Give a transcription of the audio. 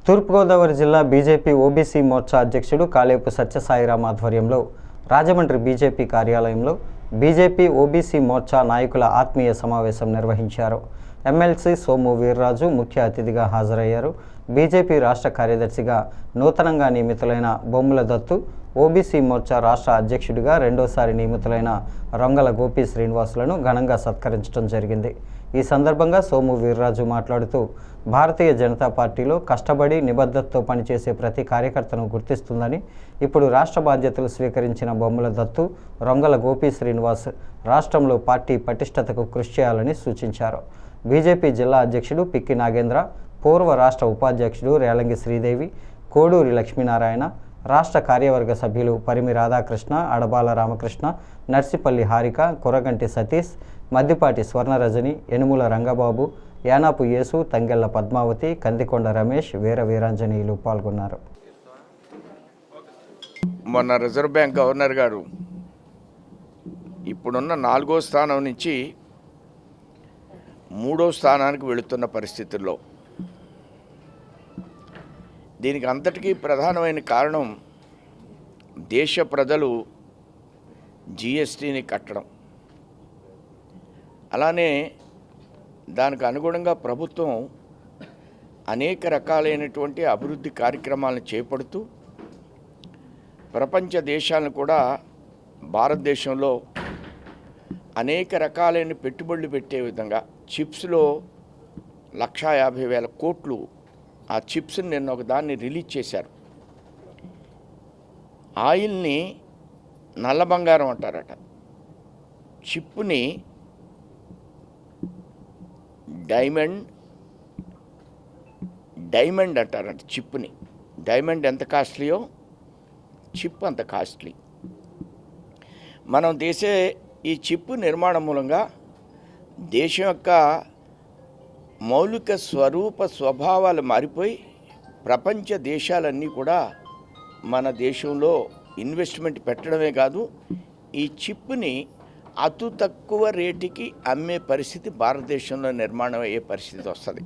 తూర్పుగోదావరి జిల్లా BJP OBC Morcha అధ్యక్షుడు కాలేపు సత్యసాయిరాం ఆధ్వర్యంలో రాజమండ్రి బీజేపీ కార్యాలయంలో బీజేపీ ఓబీసీ మోర్చా నాయకుల ఆత్మీయ సమావేశం నిర్వహించారు. ఎమ్మెల్సీ సోము వీర్రాజు ముఖ్య అతిథిగా హాజరయ్యారు. బీజేపీ రాష్ట్ర కార్యదర్శిగా నూతనంగా నియమితులైన బొమ్ముల దత్తు, ఓబీసీ మోర్చా రాష్ట్ర అధ్యక్షుడిగా రెండోసారి నియమితులైన రొంగల గోపి శ్రీనివాసులను ఘనంగా సత్కరించడం జరిగింది. ఈ సందర్భంగా సోము వీర్రాజు మాట్లాడుతూ, భారతీయ జనతా పార్టీలో కష్టపడి నిబద్ధతతో పనిచేసే ప్రతి కార్యకర్తను గుర్తిస్తుందని, ఇప్పుడు రాష్ట్ర బాధ్యతలు స్వీకరించిన బొమ్ముల దత్తు, రొంగల గోపి శ్రీనివాస్ రాష్ట్రంలో పార్టీ పటిష్టతకు కృషి చేయాలని సూచించారు. బీజేపీ జిల్లా అధ్యక్షుడు పిక్కి నాగేంద్ర, పూర్వ రాష్ట్ర ఉపాధ్యక్షుడు రేలంగి శ్రీదేవి, కోడూరి లక్ష్మీనారాయణ, రాష్ట్ర కార్యవర్గ సభ్యులు పరిమి రాధాకృష్ణ, అడబాల రామకృష్ణ, నర్సిపల్లి హారిక, కొరగంటి సతీష్, మద్దిపాటి స్వర్ణరజని, యనుముల రంగబాబు, యానాపు యేసు, తంగెళ్ల పద్మావతి, కందికొండ రమేష్, వీర వీరాంజనేయులు పాల్గొన్నారు. మొన్న రిజర్వ్ బ్యాంక్ గవర్నర్ గారు ఇప్పుడున్న 4వ స్థానం నుంచి 3వ స్థానానికి వెళుతున్న పరిస్థితుల్లో దీనికి అంతటికీ ప్రధానమైన కారణం దేశ ప్రజలు జీఎస్టీని కట్టడం. అలానే దానికి అనుగుణంగా ప్రభుత్వం అనేక రకాలైనటువంటి అభివృద్ధి కార్యక్రమాలను చేపడుతూ ప్రపంచ దేశాలను కూడా భారతదేశంలో అనేక రకాలైన పెట్టుబడులు పెట్టే విధంగా చిప్స్లో 1,50,000 కోట్లు ఆ చిప్స్ని నిన్న ఒక దాన్ని రిలీజ్ చేశారు. ఆయిల్ని నల్ల బంగారం అంటారట, చిప్పుని డైమండ్ అంటారట. చిప్పుని డైమండ్ ఎంత కాస్ట్లీయో చిప్ అంత కాస్ట్లీ. మనం చేసే ఈ చిప్పు నిర్మాణం మూలంగా దేశం యొక్క మౌలిక స్వభావాలు మారిపోయి ప్రపంచ దేశాలన్నీ కూడా మన దేశంలో ఇన్వెస్ట్మెంట్ పెట్టడమే కాదు, ఈ చిప్ని అతి తక్కువ రేటుకి అమ్మే పరిస్థితి భారతదేశంలో నిర్మాణం అయ్యే పరిస్థితి వస్తుంది.